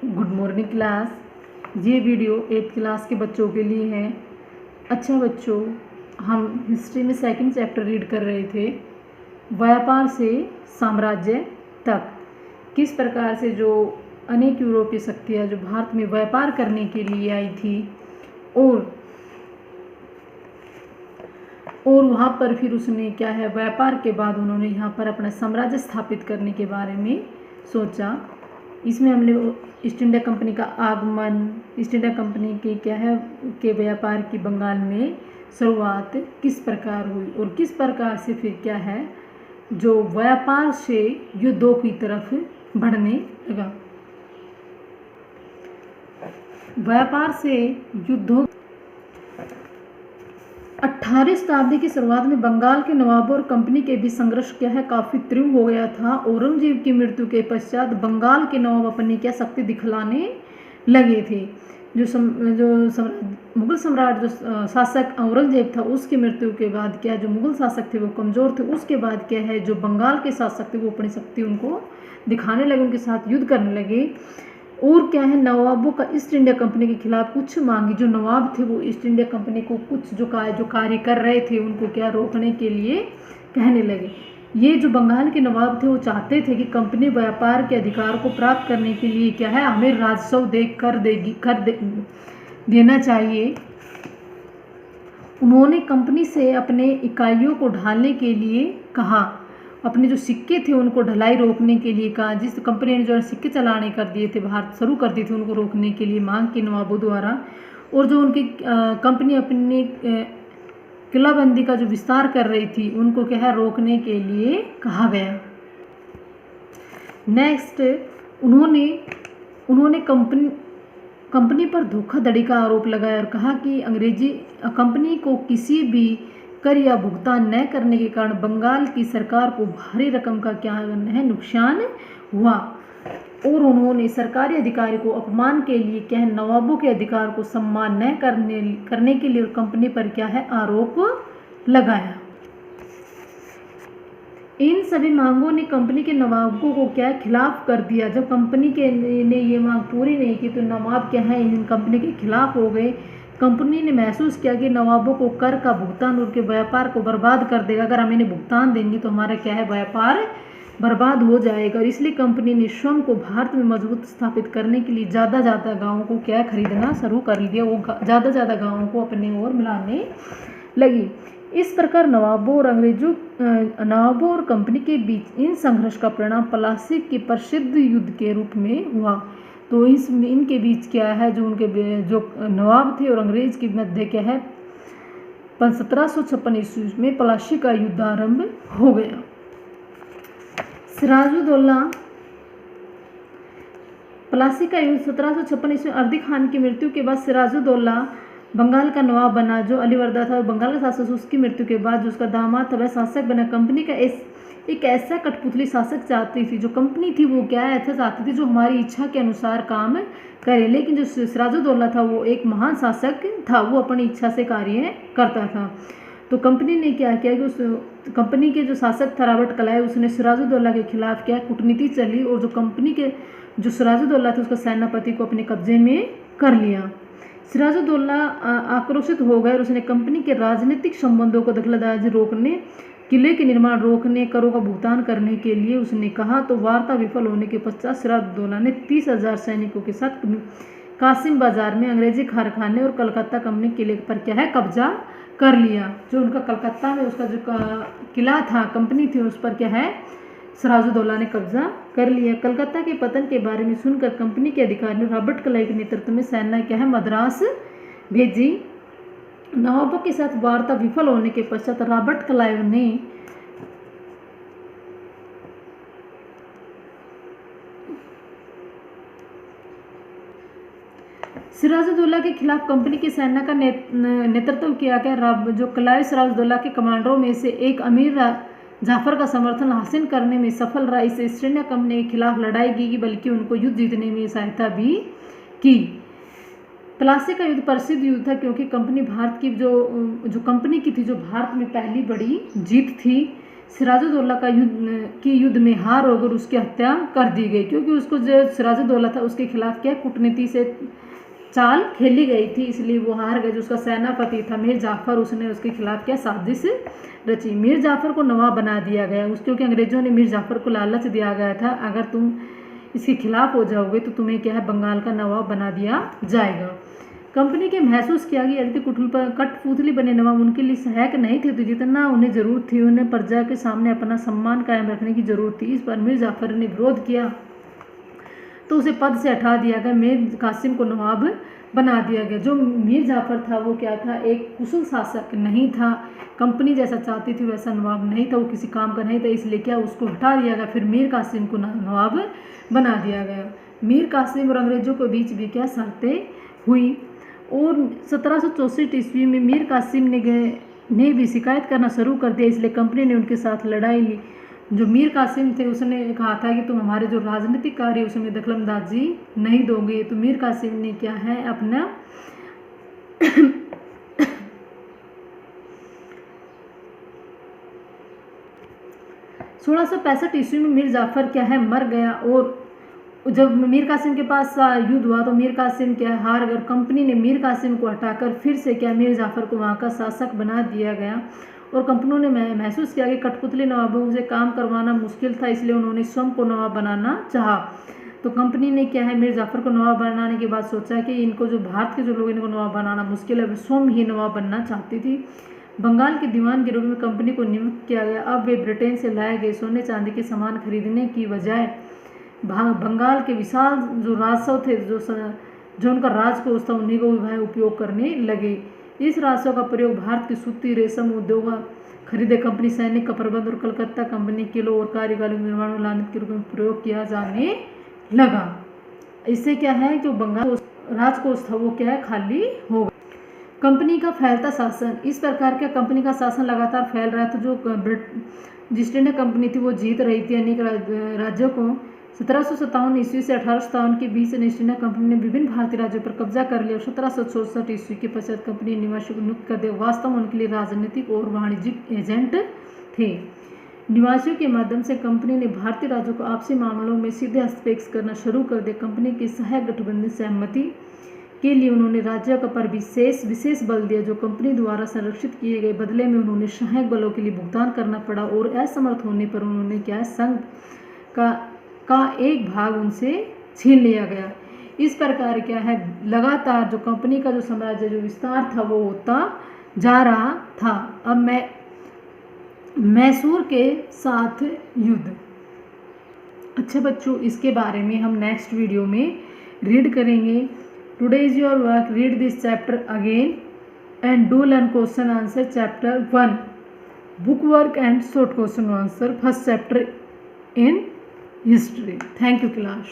Good morning class. ये video 8th class के बच्चों के लिए है। अच्छा बच्चों, हम हिस्ट्री में सेकंड चैप्टर रीड कर रहे थे। व्यापार से साम्राज्य तक किस प्रकार से जो अनेक यूरोपीय शक्तियाँ जो भारत में व्यापार करने के लिए आई थी और वहाँ पर फिर उसने क्या है, व्यापार के बाद उन्होंने यहाँ पर अपना साम्राज्य स्थापित करने के बारे में सोचा। इसमें हमने ईस्ट इंडिया कंपनी का आगमन, ईस्ट इंडिया कंपनी के क्या है के व्यापार की बंगाल में शुरुआत किस प्रकार हुई और किस प्रकार से फिर क्या है जो व्यापार से युद्धों की तरफ बढ़ने लगा। व्यापार से युद्धों 18वीं शताब्दी की शुरुआत में बंगाल के नवाबों और कंपनी के बीच संघर्ष क्या है काफ़ी तीव्र हो गया था। औरंगजेब की मृत्यु के पश्चात बंगाल के नवाब अपनी क्या शक्ति दिखलाने लगे थे। मुगल सम्राट जो शासक औरंगजेब था, उसकी मृत्यु के बाद क्या जो मुगल शासक थे वो कमज़ोर थे। उसके बाद क्या है जो बंगाल के शासक थे वो अपनी शक्ति उनको दिखाने लगे, उनके साथ युद्ध करने लगे। और क्या है, नवाबों का ईस्ट इंडिया कंपनी के खिलाफ कुछ मांगी। जो नवाब थे वो ईस्ट इंडिया कंपनी को कुछ जो कार्य कर रहे थे उनको क्या रोकने के लिए कहने लगे। ये जो बंगाल के नवाब थे वो चाहते थे कि कंपनी व्यापार के अधिकार को प्राप्त करने के लिए क्या है हमें राजस्व देना चाहिए। उन्होंने कंपनी से अपने इकाइयों को ढालने के लिए कहा, अपने जो सिक्के थे उनको ढलाई रोकने के लिए कहा। जिस कंपनी ने जो सिक्के चलाने कर दिए थे, भारत शुरू कर दिए थे, उनको रोकने के लिए मांग की नवाबों द्वारा। और जो उनकी कंपनी अपनी किलाबंदी का जो विस्तार कर रही थी उनको क्या है रोकने के लिए कहा गया। नेक्स्ट, उन्होंने कंपनी पर धोखाधड़ी का आरोप लगाया और कहा कि अंग्रेजी कंपनी को किसी भी कर या भुगतान न करने के कारण बंगाल की सरकार को भारी रकम का क्या है नुकसान हुआ। और उन्होंने सरकारी अधिकारी को अपमान के लिए क्या है नवाबों के अधिकार को सम्मान न करने के लिए कंपनी पर क्या है आरोप लगाया। इन सभी मांगों ने कंपनी के नवाबों को क्या खिलाफ कर दिया। जब कंपनी के ने ये मांग पूरी नहीं की तो नवाब क्या है इन कंपनी के खिलाफ हो गए। कंपनी ने महसूस किया कि नवाबों को कर का भुगतान उनके व्यापार को बर्बाद कर देगा। अगर हम इन्हें भुगतान देंगे तो हमारा क्या है व्यापार बर्बाद हो जाएगा। और इसलिए कंपनी ने स्वयं को भारत में मजबूत स्थापित करने के लिए ज़्यादा गाँवों को क्या खरीदना शुरू कर दिया। वो ज़्यादा गाँवों को अपने ओर मिलाने लगी। इस प्रकार नवाबों और कंपनी के बीच इन संघर्ष का परिणाम प्लासी के प्रसिद्ध युद्ध के रूप में हुआ। तो इनके बीच क्या है जो नवाब थे और अंग्रेज के मध्य क्या है 1756 ईस्वी में प्लासी का युद्ध आरंभ हो गया। सिराजुद्दौला प्लासी का युद्ध 1756 ईस्वी में अर्दी खान की मृत्यु के बाद सिराजुद्दौला बंगाल का नवाब बना। जो अलीवर्दा था बंगाल का शासक, उसकी मृत्यु के बाद जो उसका दामाद था वह शासक बना। कंपनी का एक ऐसा कठपुतली शासक चाहती थी, जो कंपनी थी वो क्या ऐसा चाहती थी जो हमारी इच्छा के अनुसार काम करे। लेकिन जो सिराजुद्दौला था वो एक महान शासक था, वो अपनी इच्छा से कार्य करता था। तो कंपनी ने क्या किया कि उस कंपनी के जो शासक था रॉबर्ट क्लाइव, उसने सिराजुद्दौला के खिलाफ क्या कूटनीति चली और जो कंपनी के जो सिराजुद्दौला था उसका सेनापति को अपने कब्जे में कर लिया। सिराजुद्दौला आक्रोशित हो गए और उसने कंपनी के राजनीतिक संबंधों को दखलंदाजी रोकने, किले के निर्माण रोकने, करों का भुगतान करने के लिए उसने कहा। तो वार्ता विफल होने के पश्चात सिराजुद्दौला ने 30,000 सैनिकों के साथ कासिम बाजार में अंग्रेजी कारखाने और कलकत्ता कंपनी किले पर क्या है कब्जा कर लिया। जो उनका कलकत्ता में उसका जो किला था कंपनी थी उस पर क्या है सिराजुद्दौला ने कब्जा कर लिया। कलकत्ता के पतन के बारे में सुनकर कंपनी के अधिकारियों ने रॉबर्ट क्लाइव के नेतृत्व में सेना क्या है मद्रास भेजी। नवाबों के साथ वार्ता विफल होने के पश्चात रॉबर्ट क्लाइव ने सिराजुद्दौला के खिलाफ कंपनी की सेना का नेतृत्व किया गया। जो क्लाइव सिराजुद्दौला के कमांडरों में से एक अमीर जाफर का समर्थन हासिल करने में सफल रहा। इस ईस्ट इंडिया कंपनी के खिलाफ लड़ाई की, बल्कि उनको युद्ध जीतने में सहायता भी की। प्लासी का युद्ध प्रसिद्ध युद्ध था क्योंकि कंपनी भारत की जो कंपनी की थी जो भारत में पहली बड़ी जीत थी। सिराजुद्दौला की युद्ध में हार होकर उसकी हत्या कर दी गई, क्योंकि उसको जो सिराजुद्दौला था उसके खिलाफ क्या कूटनीति से चाल खेली गई थी, इसलिए वो हार गए। जो उसका सेनापति था मीर जाफर, उसने उसके खिलाफ क्या साजिश रची। मीर जाफर को नवाब बना दिया गया क्योंकि अंग्रेजों ने मीर जाफर को लालच दिया गया था, अगर तुम इसके खिलाफ हो जाओगे तो तुम्हें क्या है बंगाल का नवाब बना दिया जाएगा। कंपनी के महसूस किया कि यदि कठपुतली बने नवाब उनके लिए सहायक नहीं थे, तो जितना उन्हें जरूरत थी उन्हें प्रजा के सामने अपना सम्मान कायम रखने की जरूरत थी। इस पर मीर जाफर ने विरोध किया तो उसे पद से हटा दिया गया, मीर कासिम को नवाब बना दिया गया। जो मीर जाफर था वो क्या था, एक कुशल शासक नहीं था, कंपनी जैसा चाहती थी वैसा नवाब नहीं था, वो किसी काम का नहीं था, इसलिए क्या उसको हटा दिया गया। फिर मीर कासिम को नवाब बना दिया गया। मीर कासिम और अंग्रेजों के बीच भी क्या शर्तें हुई, और 1764 ईस्वी में मीर कासिम ने भी शिकायत करना शुरू कर दिया, इसलिए कंपनी ने उनके साथ लड़ाई ली। जो मीर कासिम थे उसने कहा था कि तुम हमारे जो राजनीतिक कार्य उसमें दखलंदाजी नहीं दोगे, तो मीर कासिम ने क्या है अपना 1665 ईस्वी में मीर जाफर क्या है मर गया, और जब मीर कासिम के पास युद्ध हुआ तो मीर कासिम क्या हार गए। कंपनी ने मीर कासिम को हटाकर फिर से क्या मीर जाफर को वहाँ का शासक बना दिया गया, और कंपनियों ने महसूस किया कि कठपुतली नवाबों से काम करवाना मुश्किल था, इसलिए उन्होंने स्वयं को नवाब बनाना चाहा। तो कंपनी ने क्या है मीर जाफर को नवाब बनाने के बाद सोचा कि इनको जो भारत के जो लोग इनको नवाब बनाना मुश्किल है, वे स्वयं ही नवाब बनना चाहती थी। बंगाल के दीवान के रूप में कंपनी को नियुक्त किया गया। अब वे ब्रिटेन से लाए गए सोने चांदी के सामान खरीदने की बजाय बंगाल के विशाल जो राजस्व थे, जो उनका राजकोष था, उन्हीं को वह उपयोग करने लगे। इस राजस्व का प्रयोग भारत के सूती रेशम उद्योग खरीदे कंपनी सैनिक का प्रबंध और कलकत्ता कंपनी किलो और कार्यगालों निर्माण और लानत के रूप में प्रयोग किया जाने लगा। इससे क्या है जो बंगाल राजकोष था वो क्या है खाली हो गया। कंपनी का फैलता शासन, इस प्रकार का कंपनी का शासन लगातार फैल रहा था। जो ईस्ट इंडिया कंपनी थी वो जीत रही थी अनेक राज्यों को। 1757 ईस्वी से 1857 के बीच ईस्ट इंडिया कंपनी ने विभिन्न भारतीय राज्यों पर कब्जा कर लिया और 1764 ईस्वी के पश्चात कंपनी निवासियों को नियुक्त कर दिया। वास्तव में उनके लिए राजनीतिक और वाणिज्यिक एजेंट थे। निवासियों के माध्यम से कंपनी ने भारतीय राज्यों को आपसी मामलों में सीधे हस्तक्षेप करना शुरू कर दिया। कंपनी की सहायक गठबंधन सहमति के लिए उन्होंने राज्यों पर विशेष बल दिया, जो कंपनी द्वारा संरक्षित किए गए। बदले में उन्होंने सहायक बलों के लिए भुगतान करना पड़ा, और असमर्थ होने पर उन्होंने क्या संघ का एक भाग उनसे छीन लिया गया। इस प्रकार क्या है लगातार जो कंपनी का जो साम्राज्य जो विस्तार था वो होता जा रहा था। अब मैं मैसूर के साथ युद्ध, अच्छा बच्चों इसके बारे में हम नेक्स्ट वीडियो में रीड करेंगे। Today is your work, read this chapter again and do learn question answer chapter 1, book work and short question answer first chapter in history. Thank you class.